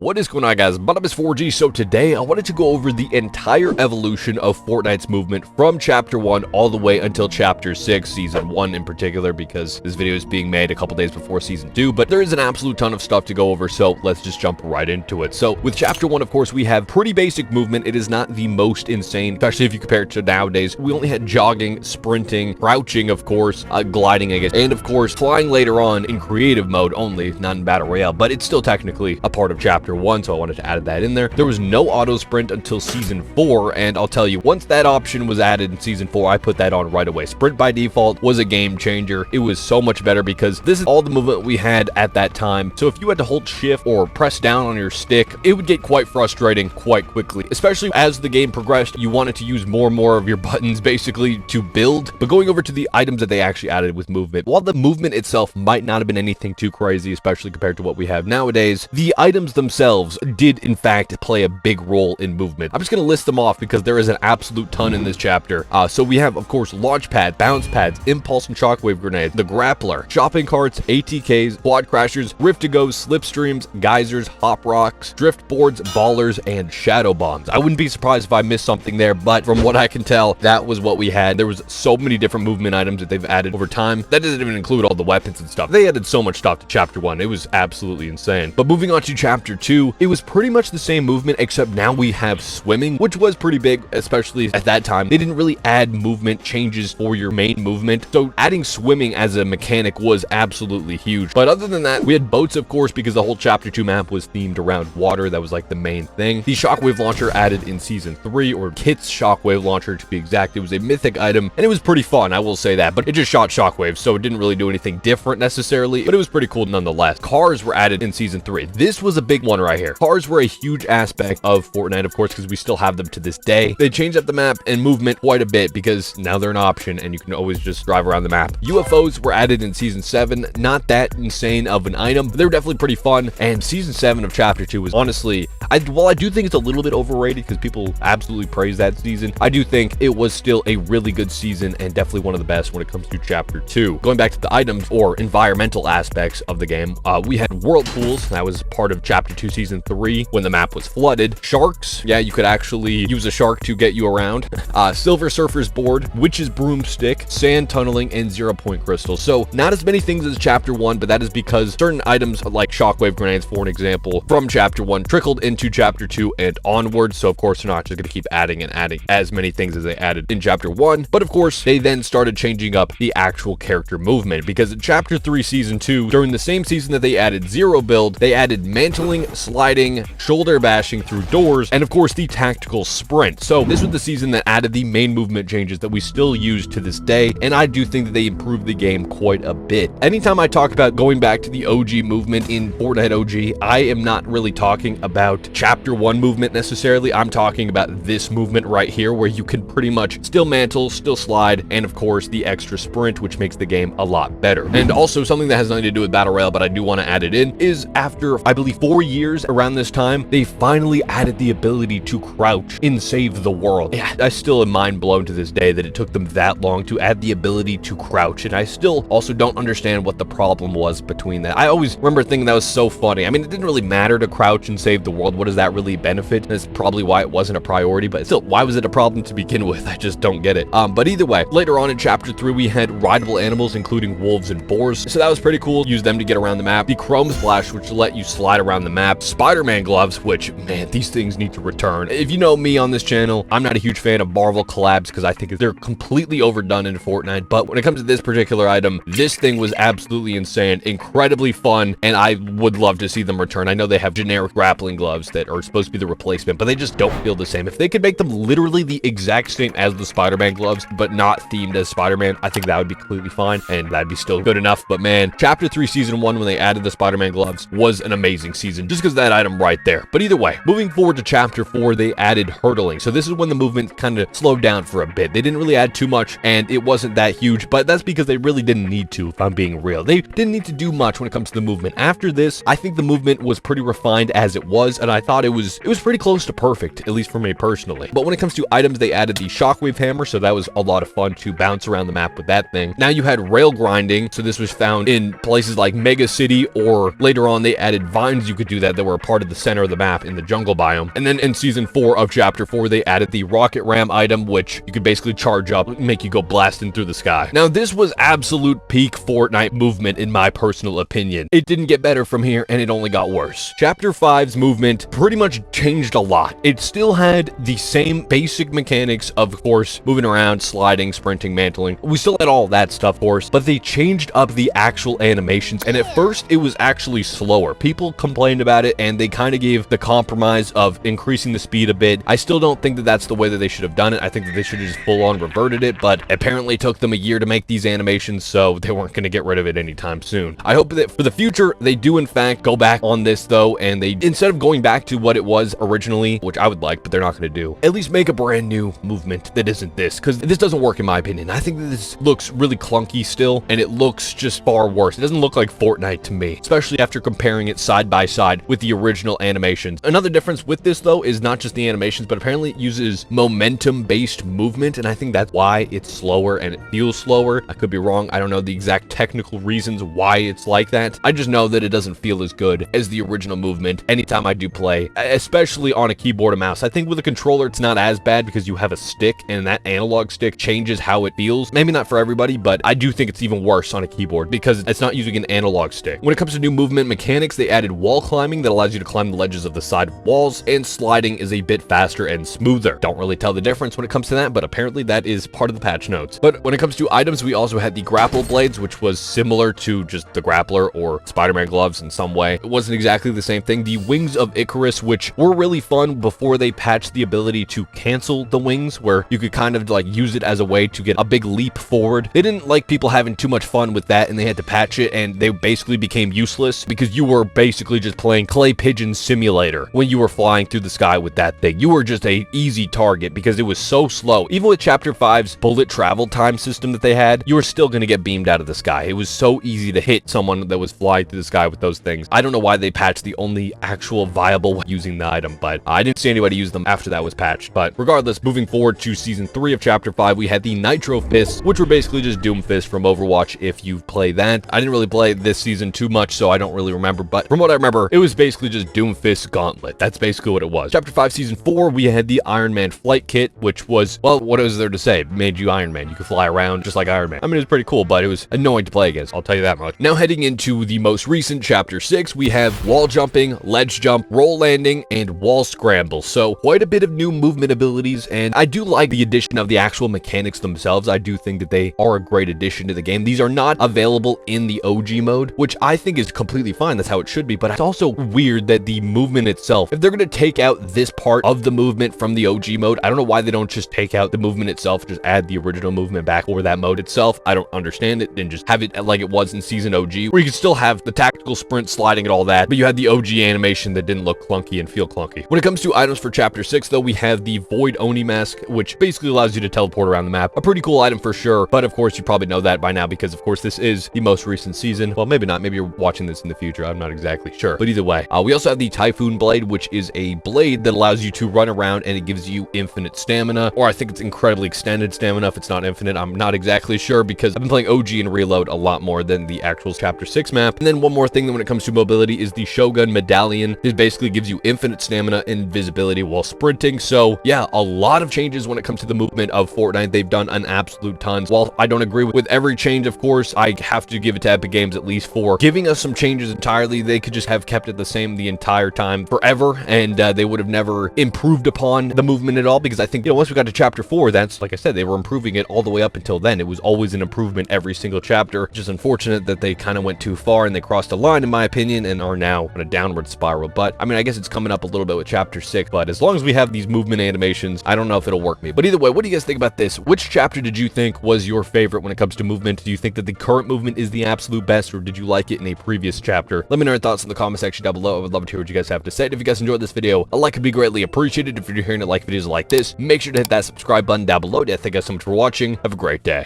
What is going on, guys? My name is 4G. So today I wanted to go over the entire evolution of Fortnite's movement from Chapter 1 all the way until Chapter 6, Season 1 in particular, because this video is being made a couple days before Season 2, but there is an absolute ton of stuff to go over, so let's just jump right into it. So with Chapter 1, of course, we have pretty basic movement. It is not the most insane, especially if you compare it to nowadays. We only had jogging, sprinting, crouching, of course, gliding, I guess, and of course, flying later on in creative mode only, not in Battle Royale, but it's still technically a part of Chapter 1, so I wanted to add that in there. There was no auto sprint until Season 4, and I'll tell you, once that option was added in Season 4, I put that on right away. Sprint by default was a game changer. It was so much better because this is all the movement we had at that time. So if you had to hold shift or press down on your stick, it would get quite frustrating quite quickly, especially as the game progressed. You wanted to use more and more of your buttons basically to build. But going over to the items that they actually added with movement, while the movement itself might not have been anything too crazy, especially compared to what we have nowadays, the items themselves did in fact play a big role in movement. I'm just going to list them off because there is an absolute ton in this chapter. So we have, of course, launch pad, bounce pads, impulse and shockwave grenades, the grappler, shopping carts, ATKs, quad crashers, rift to go, slipstreams, geysers, hop rocks, drift boards, ballers, and shadow bombs. I wouldn't be surprised if I missed something there, but from what I can tell, that was what we had. There was so many different movement items that they've added over time. That doesn't even include all the weapons and stuff. They added so much stuff to Chapter 1. It was absolutely insane. But moving on to Chapter 2, it was pretty much the same movement, except now we have swimming, which was pretty big, especially at that time. They didn't really add movement changes for your main movement, so adding swimming as a mechanic was absolutely huge. But other than that, we had boats, of course, because the whole Chapter 2 map was themed around water. That was like the main thing. The shockwave launcher added in Season 3, or Kit's shockwave launcher to be exact. It was a mythic item, and it was pretty fun, I will say that, but it just shot shockwaves, so it didn't really do anything different necessarily, but it was pretty cool nonetheless. Cars were added in Season 3. This was a big one right here. Cars were a huge aspect of Fortnite, of course, because we still have them to this day. They changed up the map and movement quite a bit because now they're an option and you can always just drive around the map. UFOs were added in Season 7. Not that insane of an item, but they were definitely pretty fun, and Season 7 of Chapter 2 was honestly, while I do think it's a little bit overrated because people absolutely praise that season, I do think it was still a really good season and definitely one of the best when it comes to Chapter 2. Going back to the items or environmental aspects of the game, we had whirlpools. That was part of Chapter 2 Season 3 when the map was flooded. Sharks, yeah, you could actually use a shark to get you around. Silver Surfer's board, Witch's broomstick, sand tunneling, and 0-point crystals. So not as many things as Chapter 1, but that is because certain items like shockwave grenades, for an example, from Chapter 1 trickled into Chapter 2 and onward. So of course they're not just going to keep adding and adding as many things as they added in Chapter 1, but of course they then started changing up the actual character movement, because in Chapter 3 Season 2, during the same season that they added zero build, they added mantling, sliding, shoulder bashing through doors, and of course the tactical sprint. So this was the season that added the main movement changes that we still use to this day, and I do think that they improved the game quite a bit. Anytime I talk about going back to the OG movement in Fortnite OG, I am not really talking about Chapter 1 movement necessarily. I'm talking about this movement right here, where you can pretty much still mantle, still slide, and of course the extra sprint, which makes the game a lot better. And also something that has nothing to do with Battle Royale, but I do want to add it in, is after I believe 4 years around this time, they finally added the ability to crouch in Save the World. Yeah, I still am mind blown to this day that it took them that long to add the ability to crouch, and I still also don't understand what the problem was between that. I always remember thinking that was so funny. I mean, it didn't really matter to crouch and save the world. What does that really benefit? That's probably why it wasn't a priority, but still, why was it a problem to begin with? I just don't get it. But either way, later on in Chapter 3, we had rideable animals, including wolves and boars, so that was pretty cool. Use them to get around the map. The chrome splash, which let you slide around the map. Spider-Man gloves, which, man, these things need to return. If you know me on this channel, I'm not a huge fan of Marvel collabs because I think they're completely overdone in Fortnite, but when it comes to this particular item, this thing was absolutely insane, incredibly fun, and I would love to see them return. I know they have generic grappling gloves that are supposed to be the replacement, but they just don't feel the same. If they could make them literally the exact same as the Spider-Man gloves, but not themed as Spider-Man, I think that would be completely fine, and that'd be still good enough. But man, Chapter 3 Season 1, when they added the Spider-Man gloves, was an amazing season, just because that item right there. But either way, moving forward to Chapter 4, they added hurdling. So this is when the movement kind of slowed down for a bit. They didn't really add too much, and it wasn't that huge, but that's because they really didn't need to, if I'm being real. They didn't need to do much when it comes to the movement. After this, I think the movement was pretty refined as it was, and I thought it was pretty close to perfect, at least for me personally. But when it comes to items, they added the shockwave hammer, so that was a lot of fun to bounce around the map with that thing. Now you had rail grinding, so this was found in places like Mega City, or later on they added vines. You could do that that were a part of the center of the map in the jungle biome. And then in season 4 of chapter 4, they added the rocket ram item, which you could basically charge up and make you go blasting through the sky. Now, this was absolute peak Fortnite movement in my personal opinion. It didn't get better from here, and it only got worse. Chapter 5's movement pretty much changed a lot. It still had the same basic mechanics of course, moving around, sliding, sprinting, mantling. We still had all that stuff, of course, but they changed up the actual animations, and at first it was actually slower. People complained about it, and they kind of gave the compromise of increasing the speed a bit. I still don't think that that's the way that they should have done it. I think that they should have just full-on reverted it, but apparently it took them a year to make these animations, so they weren't going to get rid of it anytime soon. I hope that for the future, they do in fact go back on this though, and they, instead of going back to what it was originally, which I would like, but they're not going to do, at least make a brand new movement that isn't this, because this doesn't work in my opinion. I think that this looks really clunky still, and it looks just far worse. It doesn't look like Fortnite to me, especially after comparing it side by side with the original animations. Another difference with this though is not just the animations, but apparently it uses momentum based movement, and I think that's why it's slower and it feels slower. I could be wrong. I don't know the exact technical reasons why it's like that. I just know that it doesn't feel as good as the original movement anytime I do play, especially on a keyboard and mouse. I think with a controller it's not as bad because you have a stick, and that analog stick changes how it feels. Maybe not for everybody, but I do think it's even worse on a keyboard because it's not using an analog stick. When it comes to new movement mechanics, they added wall climbing that allows you to climb the ledges of the side of walls, and sliding is a bit faster and smoother. Don't really tell the difference when it comes to that, but apparently that is part of the patch notes. But when it comes to items, we also had the grapple blades, which was similar to just the grappler or Spider-Man gloves in some way. It wasn't exactly the same thing. The wings of Icarus, which were really fun before they patched the ability to cancel the wings, where you could kind of like use it as a way to get a big leap forward. They didn't like people having too much fun with that, and they had to patch it, and they basically became useless because you were basically just playing clay pigeon simulator when you were flying through the sky with that thing. You were just a easy target because it was so slow. Even with chapter 5's bullet travel time system that they had, you were still going to get beamed out of the sky. It was so easy to hit someone that was flying through the sky with those things. I don't know why they patched the only actual viable way using the item, but I didn't see anybody use them after that was patched. But regardless, moving forward to season 3 of chapter 5, we had the Nitro Fists, which were basically just Doom Fists from Overwatch if you play that. I didn't really play this season too much, so I don't really remember, but from what I remember, it was basically just Doom Fist Gauntlet. That's basically what it was. Chapter 5 season 4, we had the Iron Man flight kit, which was, well, what is there to say? It made you Iron Man. You could fly around just like Iron Man. I mean, it was pretty cool, but it was annoying to play against, I'll tell you that much. Now heading into the most recent chapter 6, we have wall jumping, ledge jump, roll landing, and wall scramble. So quite a bit of new movement abilities, and I do like the addition of the actual mechanics themselves. I do think that they are a great addition to the game. These are not available in the OG mode, which I think is completely fine. That's how it should be, but it's also weird that the movement itself, if they're going to take out this part of the movement from the OG mode, I don't know why they don't just take out the movement itself, just add the original movement back for that mode itself. I don't understand it, and just have it like it was in season OG, where you could still have the tactical sprint, sliding, and all that, but you had the OG animation that didn't look clunky and feel clunky. When it comes to items for chapter 6 though, we have the Void Oni mask, which basically allows you to teleport around the map. A pretty cool item for sure, but of course you probably know that by now because of course this is the most recent season. Well, maybe not, maybe you're watching this in the future, I'm not exactly sure, but either way. We also have the Typhoon Blade, which is a blade that allows you to run around and it gives you infinite stamina, or I think it's incredibly extended stamina if it's not infinite. I'm not exactly sure because I've been playing OG and Reload a lot more than the actual chapter 6 map. And then one more thing that when it comes to mobility is the Shogun Medallion. It basically gives you infinite stamina and invisibility while sprinting. So yeah, a lot of changes when it comes to the movement of Fortnite. They've done an absolute tons. While I don't agree with every change, of course, I have to give it to Epic Games at least for giving us some changes entirely. They could just have kept it the same the entire time forever, and they would have never improved upon the movement at all, because I think, you know, once we got to chapter 4, that's, like I said, they were improving it all the way up until then. It was always an improvement every single chapter. Just unfortunate that they kind of went too far and they crossed a line, in my opinion, and are now on a downward spiral. But I mean, I guess it's coming up a little bit with chapter 6, but as long as we have these movement animations, I don't know if it'll work me. But either way, what do you guys think about this? Which chapter did you think was your favorite when it comes to movement? Do you think that the current movement is the absolute best, or did you like it in a previous chapter? Let me know your thoughts in the comment section down below. I would love to hear what you guys have to say. And if you guys enjoyed this video, a like would be greatly appreciated. If you're here to like videos like this, make sure to hit that subscribe button down below. Thank you guys so much for watching. Have a great day.